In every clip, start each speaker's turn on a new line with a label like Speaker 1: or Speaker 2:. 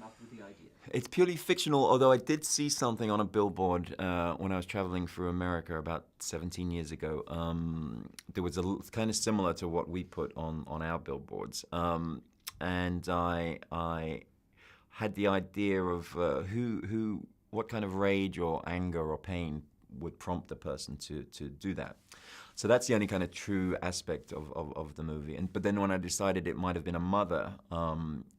Speaker 1: up with the idea?
Speaker 2: It's purely fictional, although I did see something on a billboard when I was traveling through America about 17 years ago. There was kind of similar to what we put on our billboards. And I had the idea of what kind of rage or anger or pain would prompt the person to do that. So that's the only kind of true aspect of the movie. But then when I decided it might have been a mother,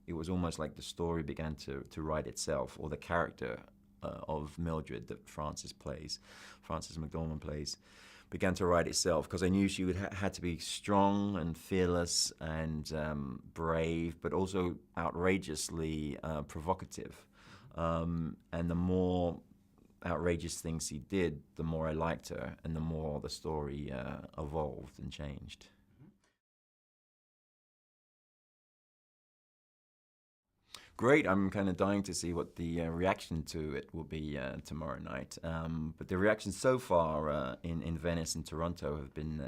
Speaker 2: it was almost like the story began to write itself, or the character of Mildred that Frances McDormand plays, began to write itself, because I knew she had to be strong and fearless and brave, but also outrageously provocative. And the more outrageous things she did, the more I liked her, and the more the story evolved and changed. Great, I'm kind of dying to see what the reaction to it will be tomorrow night. But the reactions so far in Venice and Toronto have been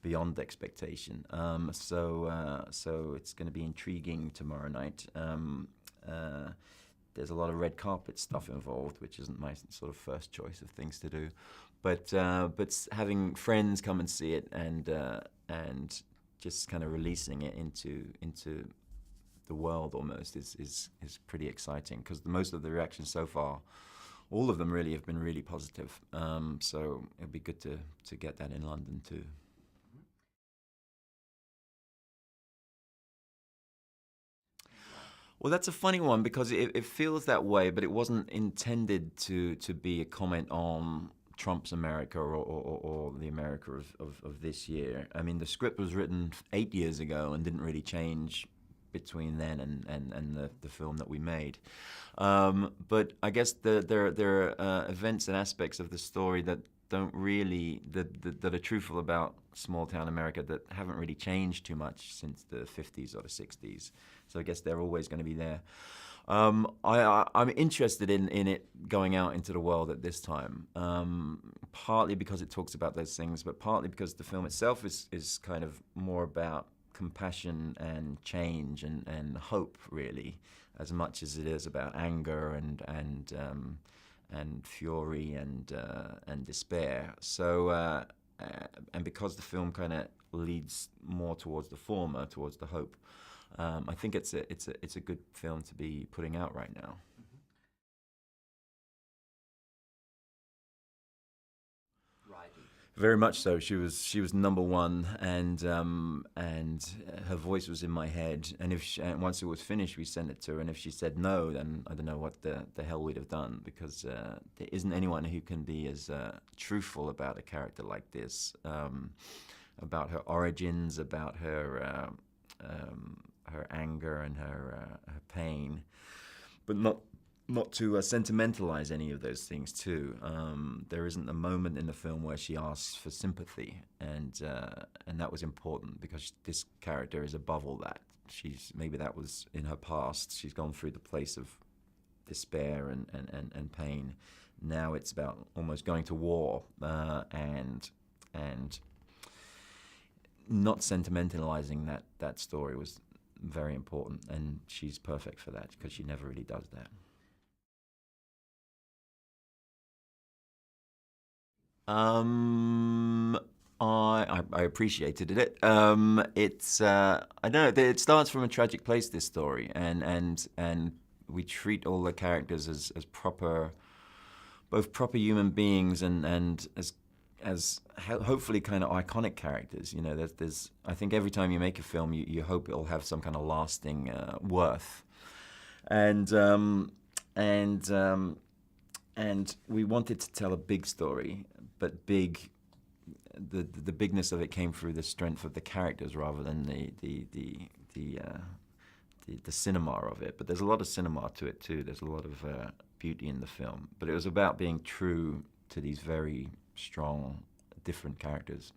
Speaker 2: beyond expectation. So it's going to be intriguing tomorrow night. There's a lot of red carpet stuff involved, which isn't my sort of first choice of things to do. But having friends come and see it and just kind of releasing it into the world almost is pretty exciting, because most of the reactions so far, all of them really have been really positive. So it'd be good to get that in London too. Well, that's a funny one, because it feels that way, but it wasn't intended to be a comment on Trump's America or the America of this year. I mean, the script was written 8 years ago and didn't really change between then and the film that we made. But I guess there are events and aspects of the story that don't really, that are truthful about small town America, that haven't really changed too much since the 50s or the 60s. So I guess they're always going to be there. I'm interested in it going out into the world at this time, partly because it talks about those things, but partly because the film itself is kind of more about compassion and change and hope, really, as much as it is about anger and fury and despair. So and because the film kind of leads more towards the former, towards the hope, I think it's a good film to be putting out right now. Very much so. She was number one, and her voice was in my head. And and once it was finished, we sent it to her. And if she said no, then I don't know what the hell we'd have done, because there isn't anyone who can be as truthful about a character like this, about her origins, about her anger and her pain, but not to sentimentalize any of those things too. There isn't a moment in the film where she asks for sympathy, and that was important, because this character is above all that. Maybe that was in her past. She's gone through the place of despair and pain. Now it's about almost going to war and not sentimentalizing that story was very important, and she's perfect for that, because she never really does that. I appreciated it. It's I don't know. It starts from a tragic place, this story, and we treat all the characters as proper, both proper human beings and as hopefully kind of iconic characters. You know, there's I think every time you make a film, you hope it'll have some kind of lasting worth, and we wanted to tell a big story, but the bigness of it came through the strength of the characters rather than the cinema of it. But there's a lot of cinema to it too. There's a lot of beauty in the film. But it was about being true to these very strong, different characters.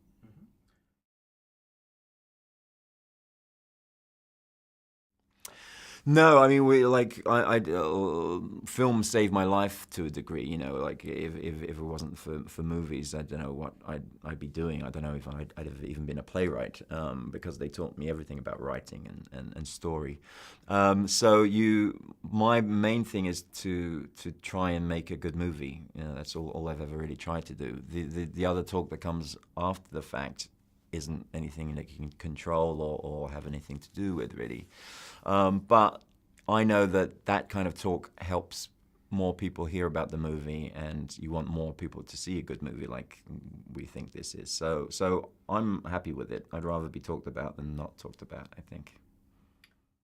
Speaker 2: No, I mean, film saved my life to a degree. You know, like if it wasn't for movies, I don't know what I'd be doing. I don't know if I'd have even been a playwright, because they taught me everything about writing and story. My main thing is to try and make a good movie. You know, that's all I've ever really tried to do. The other talk that comes after the fact isn't anything that you can control or have anything to do with, really. But I know that kind of talk helps more people hear about the movie, and you want more people to see a good movie like we think this is. So I'm happy with it. I'd rather be talked about than not talked about, I think.